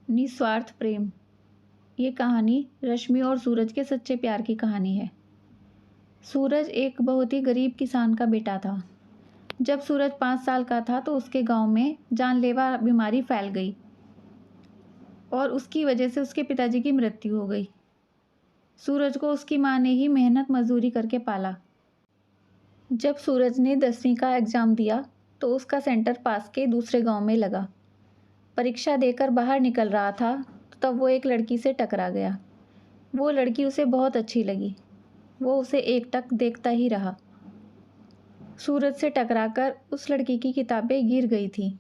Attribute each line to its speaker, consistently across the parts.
Speaker 1: निस्वार्थ प्रेम। ये कहानी रश्मि और सूरज के सच्चे प्यार की कहानी है। सूरज एक बहुत ही गरीब किसान का बेटा था। जब सूरज 5 साल का था तो उसके गांव में जानलेवा बीमारी फैल गई और उसकी वजह से उसके पिताजी की मृत्यु हो गई। सूरज को उसकी माँ ने ही मेहनत मजदूरी करके पाला। जब सूरज ने 10वीं का एग्ज़ाम दिया तो उसका सेंटर पास के दूसरे गांव में लगा। परीक्षा देकर बाहर निकल रहा था तब वो एक लड़की से टकरा गया। वो लड़की उसे बहुत अच्छी लगी। वो उसे एकटक देखता ही रहा। सूरज से टकराकर उस लड़की की किताबें गिर गई थीं।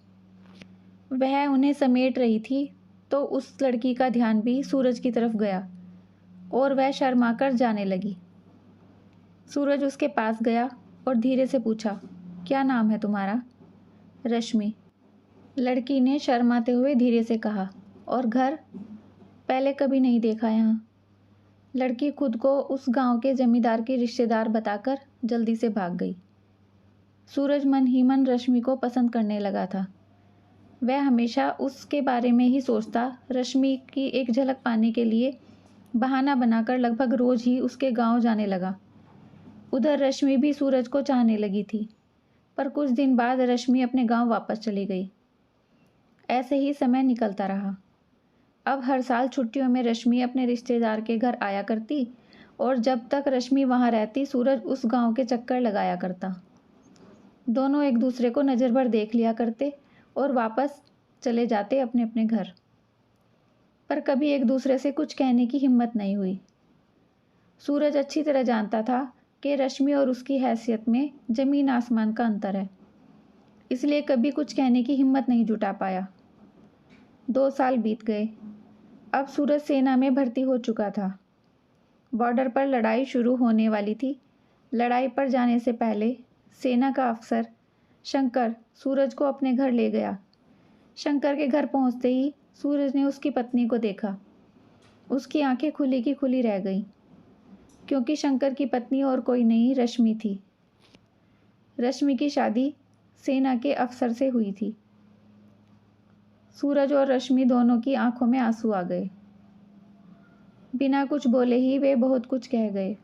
Speaker 1: वह उन्हें समेट रही थी तो उस लड़की का ध्यान भी सूरज की तरफ गया और वह शर्माकर जाने लगी। सूरज उसके पास गया और धीरे से पूछा, क्या नाम है तुम्हारा? रश्मि। लड़की ने शर्माते हुए धीरे से कहा। और घर? पहले कभी नहीं देखा यहाँ। लड़की खुद को उस गांव के जमींदार की रिश्तेदार बताकर जल्दी से भाग गई। सूरज मन ही मन रश्मि को पसंद करने लगा था। वह हमेशा उसके बारे में ही सोचता। रश्मि की एक झलक पाने के लिए बहाना बनाकर लगभग रोज ही उसके गांव जाने लगा। उधर रश्मि भी सूरज को चाहने लगी थी, पर कुछ दिन बाद रश्मि अपने गांव वापस चली गई। ऐसे ही समय निकलता रहा। अब हर साल छुट्टियों में रश्मि अपने रिश्तेदार के घर आया करती और जब तक रश्मि वहाँ रहती सूरज उस गांव के चक्कर लगाया करता। दोनों एक दूसरे को नज़र भर देख लिया करते और वापस चले जाते अपने अपने घर। पर कभी एक दूसरे से कुछ कहने की हिम्मत नहीं हुई। सूरज अच्छी तरह जानता था कि रश्मि और उसकी हैसियत में ज़मीन आसमान का अंतर है, इसलिए कभी कुछ कहने की हिम्मत नहीं जुटा पाया। 2 साल बीत गए। अब सूरज सेना में भर्ती हो चुका था। बॉर्डर पर लड़ाई शुरू होने वाली थी। लड़ाई पर जाने से पहले सेना का अफसर शंकर सूरज को अपने घर ले गया। शंकर के घर पहुंचते ही सूरज ने उसकी पत्नी को देखा। उसकी आंखें खुली की खुली रह गईं, क्योंकि शंकर की पत्नी और कोई नहीं रश्मि थी। रश्मि की शादी सेना के अफसर से हुई थी। सूरज और रश्मि दोनों की आंखों में आंसू आ गए। बिना कुछ बोले ही वे बहुत कुछ कह गए।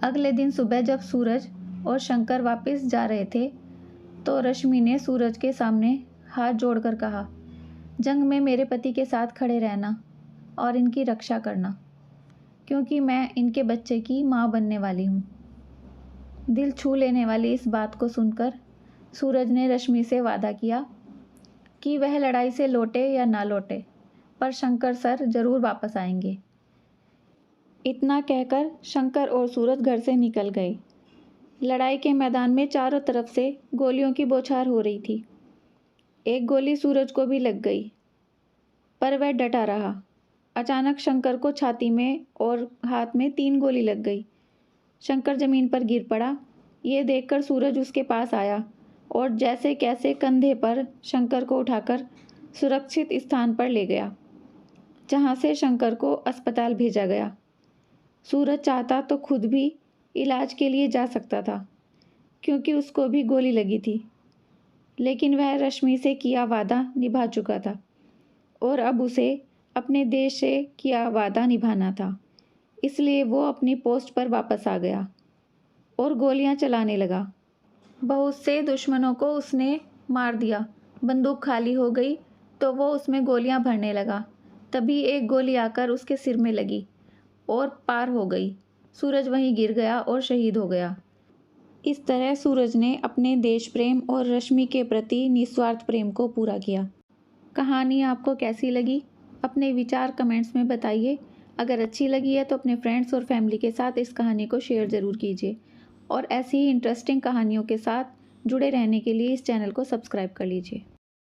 Speaker 1: अगले दिन सुबह जब सूरज और शंकर वापस जा रहे थे तो रश्मि ने सूरज के सामने हाथ जोड़कर कहा, जंग में मेरे पति के साथ खड़े रहना और इनकी रक्षा करना, क्योंकि मैं इनके बच्चे की माँ बनने वाली हूँ। दिल छू लेने वाली इस बात को सुनकर सूरज ने रश्मि से वादा किया कि वह लड़ाई से लौटे या ना लौटे, पर शंकर सर जरूर वापस आएंगे। इतना कहकर शंकर और सूरज घर से निकल गए। लड़ाई के मैदान में चारों तरफ से गोलियों की बौछार हो रही थी। एक गोली सूरज को भी लग गई, पर वह डटा रहा। अचानक शंकर को छाती में और हाथ में 3 गोली लग गई। शंकर जमीन पर गिर पड़ा। ये देखकर सूरज उसके पास आया और जैसे कैसे कंधे पर शंकर को उठाकर सुरक्षित स्थान पर ले गया, जहाँ से शंकर को अस्पताल भेजा गया। सूरज चाहता तो खुद भी इलाज के लिए जा सकता था, क्योंकि उसको भी गोली लगी थी, लेकिन वह रश्मि से किया वादा निभा चुका था और अब उसे अपने देश से किया वादा निभाना था। इसलिए वो अपनी पोस्ट पर वापस आ गया और गोलियां चलाने लगा। बहुत से दुश्मनों को उसने मार दिया। बंदूक खाली हो गई तो वो उसमें गोलियां भरने लगा। तभी एक गोली आकर उसके सिर में लगी और पार हो गई। सूरज वहीं गिर गया और शहीद हो गया। इस तरह सूरज ने अपने देश प्रेम और रश्मि के प्रति निस्वार्थ प्रेम को पूरा किया। कहानी आपको कैसी लगी? अपने विचार कमेंट्स में बताइए। अगर अच्छी लगी है तो अपने फ्रेंड्स और फैमिली के साथ इस कहानी को शेयर ज़रूर कीजिए और ऐसी ही इंटरेस्टिंग कहानियों के साथ जुड़े रहने के लिए इस चैनल को सब्सक्राइब कर लीजिए।